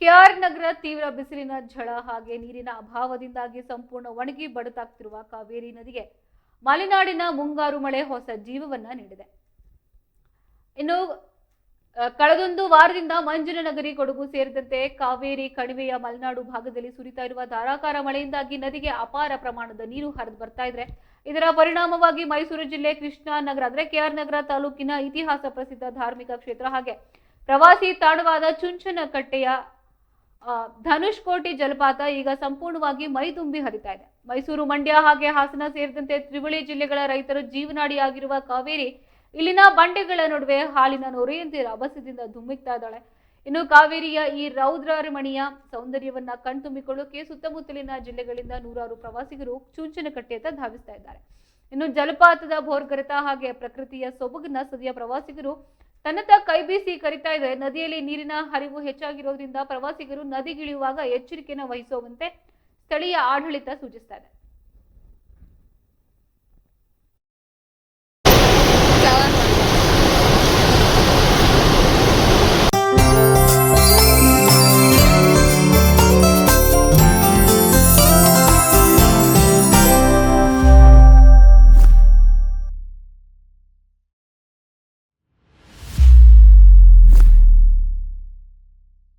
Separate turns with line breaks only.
K R ನಗರ ತೀವ್ರ ಬಿಸಿಲಿನ ಝಳ ಹಾಗೆ ನೀರಿನ ಅಭಾವದಿಂದಾಗಿ ಸಂಪೂರ್ಣ ಒಣಗಿ ಬಡುತ್ತಾಗ್ತಿರುವ ಕಾವೇರಿ ನದಿಗೆ ಮಲೆನಾಡಿನ ಮುಂಗಾರು ಮಳೆ ಹೊಸ ಜೀವವನ್ನ ನೀಡಿದೆ. ಇನ್ನು ಕಳೆದೊಂದು ವಾರದಿಂದ ಮಂಜನನಗರಿ, ಕೊಡಗು ಸೇರಿದಂತೆ ಕಾವೇರಿ ಕಣಿವೆಯ ಮಲೆನಾಡು ಭಾಗದಲ್ಲಿ ಸುರಿತಾ ಇರುವ ಧಾರಾಕಾರ ಮಳೆಯಿಂದಾಗಿ ನದಿಗೆ ಅಪಾರ ಪ್ರಮಾಣದ ನೀರು ಹರಿದು ಬರ್ತಾ ಇದೆ. ಇದರ ಪರಿಣಾಮವಾಗಿ ಮೈಸೂರು ಜಿಲ್ಲೆ ಕೃಷ್ಣಾ ನಗರ ಅಂದ್ರೆ ಕೆಆರ್ ನಗರ ತಾಲೂಕಿನ ಇತಿಹಾಸ ಪ್ರಸಿದ್ಧ ಧಾರ್ಮಿಕ ಕ್ಷೇತ್ರ ಹಾಗೆ ಪ್ರವಾಸಿ ತಾಣವಾದ ಚುಂಚನಕಟ್ಟೆಯ ಧನುಷ್ಕೋಟಿ ಜಲಪಾತ ಈಗ ಸಂಪೂರ್ಣವಾಗಿ ಮೈ ತುಂಬಿ ಹರಿತಾ ಇದೆ. ಮೈಸೂರು, ಮಂಡ್ಯ ಹಾಗೆ ಹಾಸನ ಸೇರಿದಂತೆ ತ್ರಿವಳಿ ಜಿಲ್ಲೆಗಳ ರೈತರ ಜೀವನಾಡಿಯಾಗಿರುವ ಕಾವೇರಿ ಇಲ್ಲಿನ ಬಂಡೆಗಳ ನಡುವೆ ಹಾಲಿನ ನೊರೆಯಂತೆ ರಭಸದಿಂದ ಧುಮ್ಮಿಕ್ತಾ ಇದ್ದಾಳೆ. ಇನ್ನು ಕಾವೇರಿಯ ಈ ರೌದ್ರಮಣಿಯ ಸೌಂದರ್ಯವನ್ನ ಕಣ್ತುಂಬಿಕೊಳ್ಳೋಕೆ ಸುತ್ತಮುತ್ತಲಿನ ಜಿಲ್ಲೆಗಳಿಂದ ನೂರಾರು ಪ್ರವಾಸಿಗರು ಚುಂಚನಕಟ್ಟೆಯತ್ತ ಧಾವಿಸ್ತಾ ಇದ್ದಾರೆ. ಇನ್ನು ಜಲಪಾತದ ಭೋರ್ಗರೆತ ಹಾಗೆ ಪ್ರಕೃತಿಯ ಸೊಬಗನ್ನ ಸವಿಯ ಪ್ರವಾಸಿಗರು ತನ್ನತ್ತ ಕೈ ಬೀಸಿ ಕರಿತಾ ಇದೆ. ನದಿಯಲ್ಲಿ ನೀರಿನ ಹರಿವು ಹೆಚ್ಚಾಗಿರೋದ್ರಿಂದ ಪ್ರವಾಸಿಗರು ನದಿಗಿಳಿಯುವಾಗ ಎಚ್ಚರಿಕೆಯನ್ನು ವಹಿಸುವಂತೆ ಸ್ಥಳೀಯ ಆಡಳಿತ ಸೂಚಿಸ್ತಾ ಇದೆ.